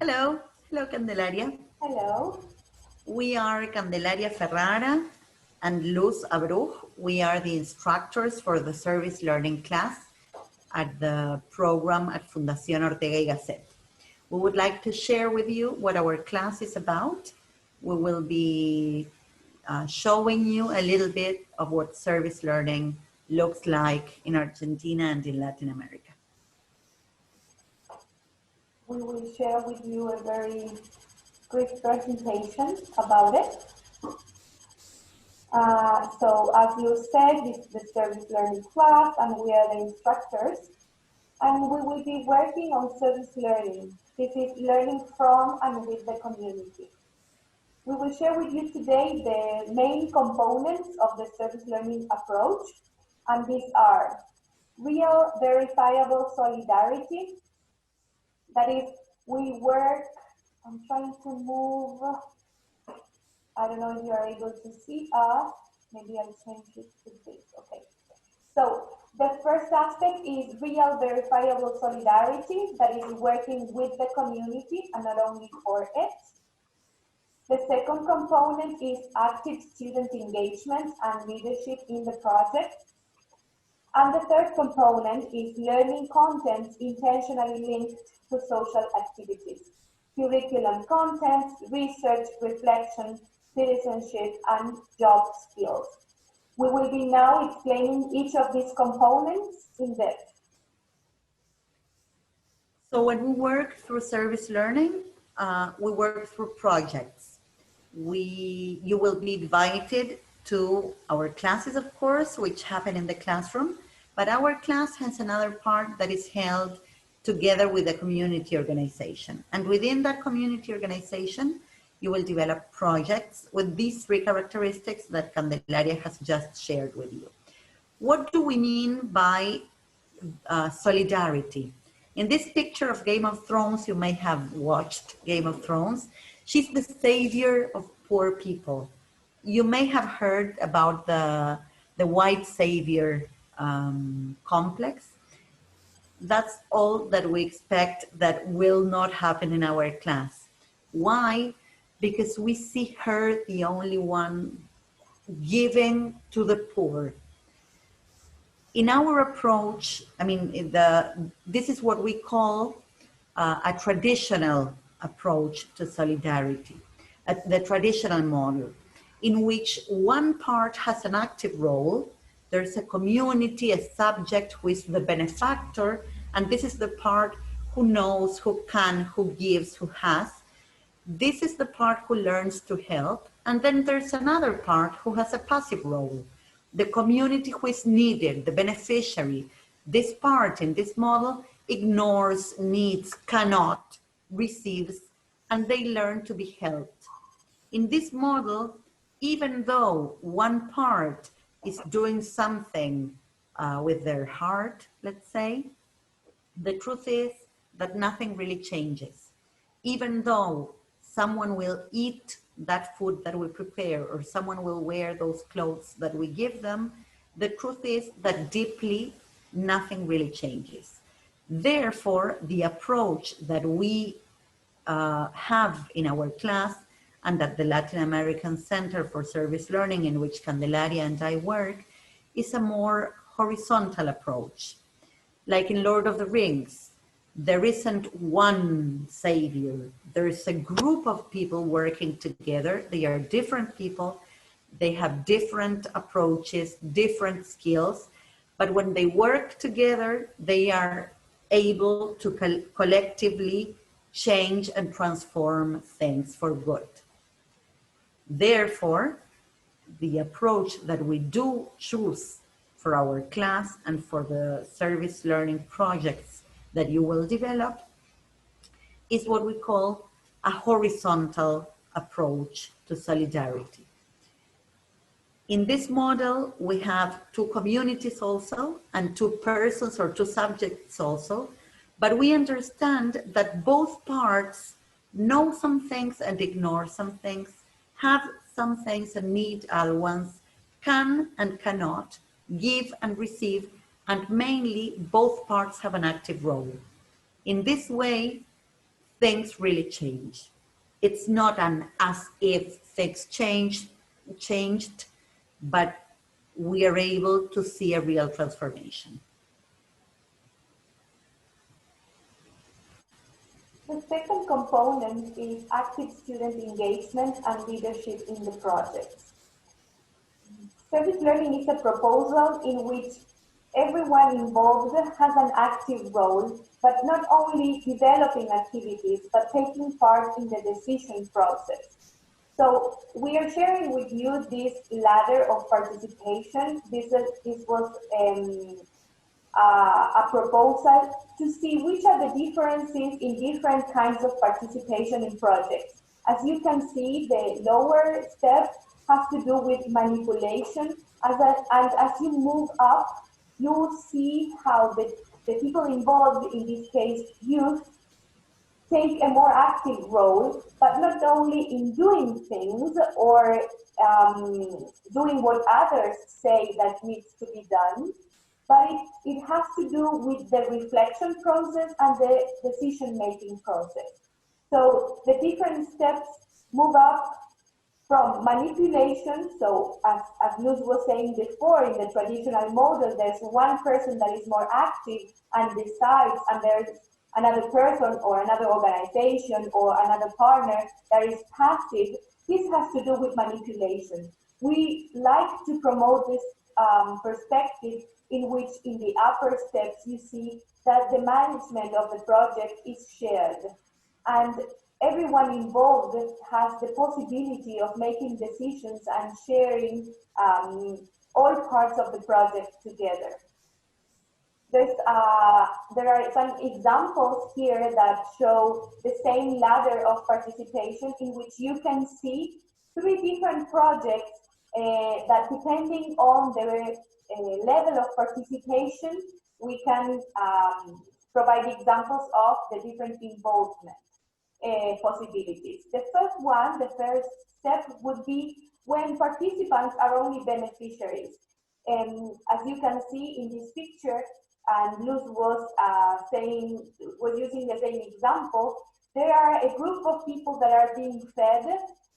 Hello, hello Candelaria. Hello. We are Candelaria Ferrara and Luz Avruj. We are the instructors for the service learning class at the program at Fundación Ortega y Gasset. We would like to share with you what our class is about. We will be showing you a little bit of what service learning looks like in Argentina and in Latin America. We will share with you a very quick presentation about it. So as you said, this is the service learning class and we are the instructors. And we will be working on service learning. This is learning from and with the community. We will share with you today the main components of the service learning approach. And these are real, verifiable solidarity. That is, we work, I'm trying to move, I don't know if you are able to see us, maybe I'll change it to this, okay. So the first aspect is real verifiable solidarity, that is working with the community and not only for it. The second component is active student engagement and leadership in the project. And the third component is learning content intentionally linked to social activities, curriculum content, research, reflection, citizenship, and job skills. We will be now explaining each of these components in depth. So when we work through service learning, we work through projects. You will be invited to our classes, of course, which happen in the classroom, but our class has another part that is held together with a community organization. And within that community organization, you will develop projects with these three characteristics that Candelaria has just shared with you. What do we mean by solidarity? In this picture of Game of Thrones, you may have watched Game of Thrones. She's the savior of poor people. You may have heard about the white savior complex. That's all that we expect that will not happen in our class. Why? Because we see her the only one giving to the poor. In our approach, I mean, this is what we call a traditional approach to solidarity, the traditional model, in which one part has an active role. There's a community, a subject who is the benefactor, and this is the part who knows, who can, who gives, who has. This is the part who learns to help. And then there's another part who has a passive role, the community who is needed, the beneficiary. This part in this model ignores, needs, cannot, receives, and they learn to be helped. In this model, even though one part is doing something with their heart, let's say, the truth is that nothing really changes. Even though someone will eat that food that we prepare or someone will wear those clothes that we give them, the truth is that deeply nothing really changes. Therefore, the approach that we have in our class and at the Latin American Center for Service Learning, in which Candelaria and I work, is a more horizontal approach. Like in Lord of the Rings, there isn't one savior. There's a group of people working together. They are different people. They have different approaches, different skills. But when they work together, they are able to collectively change and transform things for good. Therefore, the approach that we do choose for our class and for the service learning projects that you will develop is what we call a horizontal approach to solidarity. In this model, we have two communities also and two persons or two subjects also, but we understand that both parts know some things and ignore some things, have some things and need other ones, can and cannot, give and receive, and mainly both parts have an active role. In this way, things really change. It's not an as if things changed, but we are able to see a real transformation. The second component is active student engagement and leadership in the projects. Service learning is a proposal in which everyone involved has an active role, but not only developing activities, but taking part in the decision process. So we are sharing with you this ladder of participation. This was a proposal to see which are the differences in different kinds of participation in projects. As you can see, the lower step has to do with manipulation, and as you move up, you will see how the people involved, in this case youth, take a more active role, but not only in doing things or doing what others say that needs to be done, but it has to do with the reflection process and the decision-making process. So the different steps move up from manipulation. So as Luz was saying before, in the traditional model, there's one person that is more active and decides, and there's another person or another organization or another partner that is passive. This has to do with manipulation. We like to promote this perspective in which in the upper steps you see that the management of the project is shared, and everyone involved has the possibility of making decisions and sharing all parts of the project together. There are some examples here that show the same ladder of participation, in which you can see 3 different projects that, depending on the level of participation, we can provide examples of the different involvement possibilities. The first step would be when participants are only beneficiaries. As you can see in this picture, and Luz was using the same example, there are a group of people that are being fed,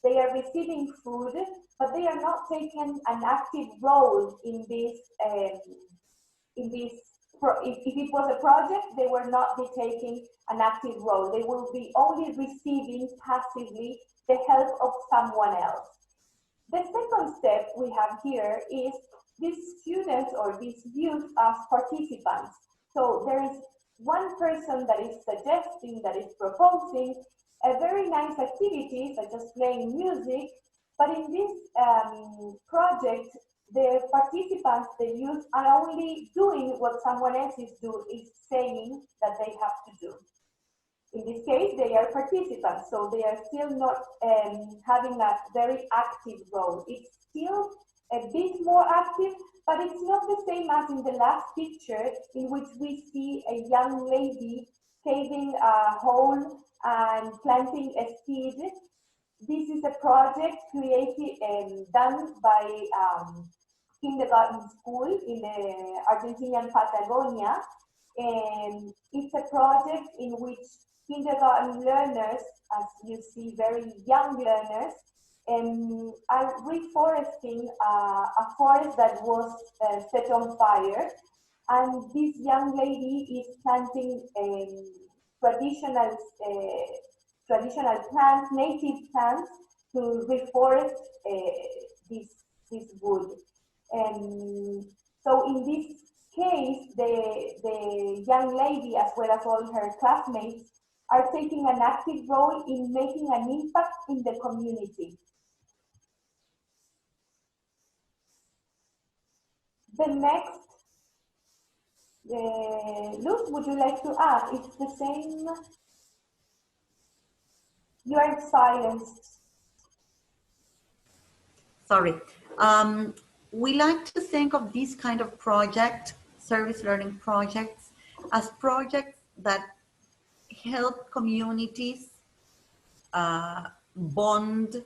they are receiving food, but they are not taking an active role in this. If it was a project, they will not be taking an active role. They will be only receiving passively the help of someone else. The second step we have here is these students or these youth as participants. So there is one person that is suggesting, that is proposing a very nice activity, such as playing music, but in this project, the participants, the youth, are only doing what someone else is saying that they have to do. In this case, they are participants, so they are still not having a very active role. It's still a bit more active, but it's not the same as in the last picture, in which we see a young lady caving a hole and planting a seed. This is a project created and done by kindergarten school in the Argentinian Patagonia, and it's a project in which kindergarten learners, as you see, very young learners, are reforesting a forest that was set on fire, and this young lady is planting traditional plants, native plants, to reforest this wood. So in this case, the young lady, as well as all her classmates, are taking an active role in making an impact in the community. The next, Luz, would you like to add? It's the same. You are silenced. Sorry. We like to think of these kind of service learning projects, as projects that help communities bond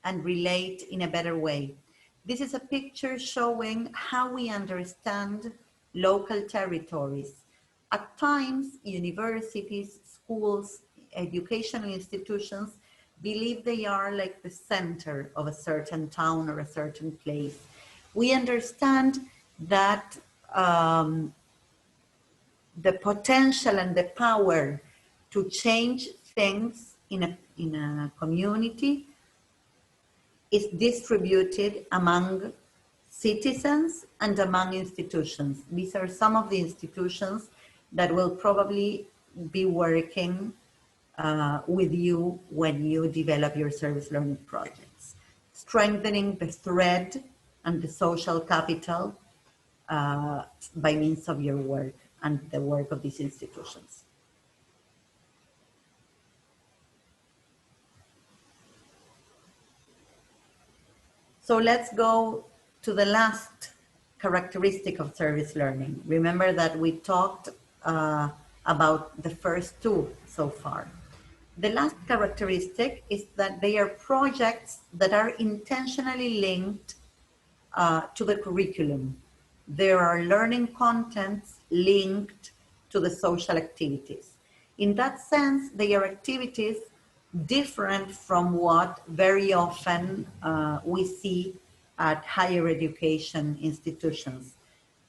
and relate in a better way. This is a picture showing how we understand local territories. At times, universities, schools, educational institutions believe they are like the center of a certain town or a certain place. We understand that the potential and the power to change things in a community is distributed among citizens and among institutions. These are some of the institutions that will probably be working with you when you develop your service learning projects. Strengthening the thread and the social capital by means of your work and the work of these institutions. So let's go to the last characteristic of service learning. Remember that we talked about the first two so far. The last characteristic is that they are projects that are intentionally linked to the curriculum. There are learning contents linked to the social activities. In that sense, they are activities different from what very often we see at higher education institutions.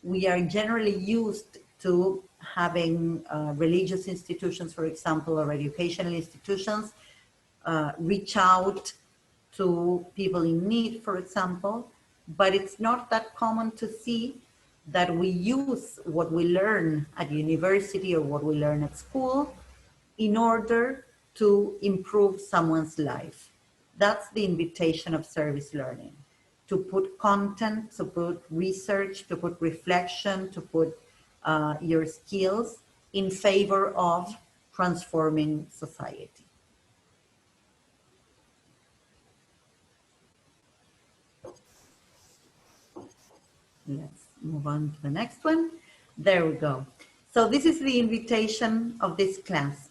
We are generally used to having religious institutions, for example, or educational institutions reach out to people in need, for example, but it's not that common to see that we use what we learn at university or what we learn at school in order to improve someone's life. That's the invitation of service learning, to put content, to put research, to put reflection, to put your skills in favor of transforming society. Let's move on to the next one. There we go. So this is the invitation of this class.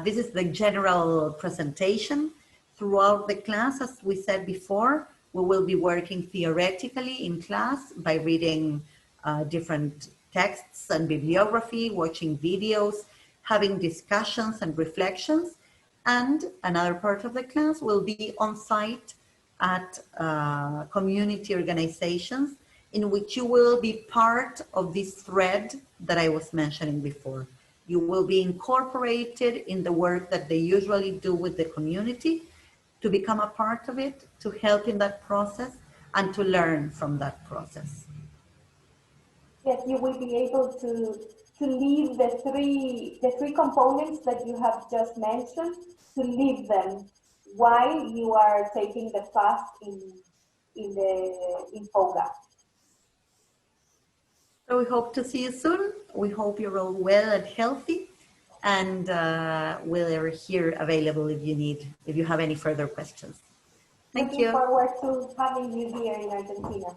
This is the general presentation. Throughout the class, as we said before, we will be working theoretically in class by reading different texts and bibliography, watching videos, having discussions and reflections. And another part of the class will be on site at community organizations in which you will be part of this thread that I was mentioning before. You will be incorporated in the work that they usually do with the community, to become a part of it, to help in that process, and to learn from that process. Yes, you will be able to leave the three components that you have just mentioned, to leave them while you are taking the class in FOGA. So we hope to see you soon. We hope you're all well and healthy, and we're here available if you have any further questions. Thank you. Looking forward to having you here in Argentina.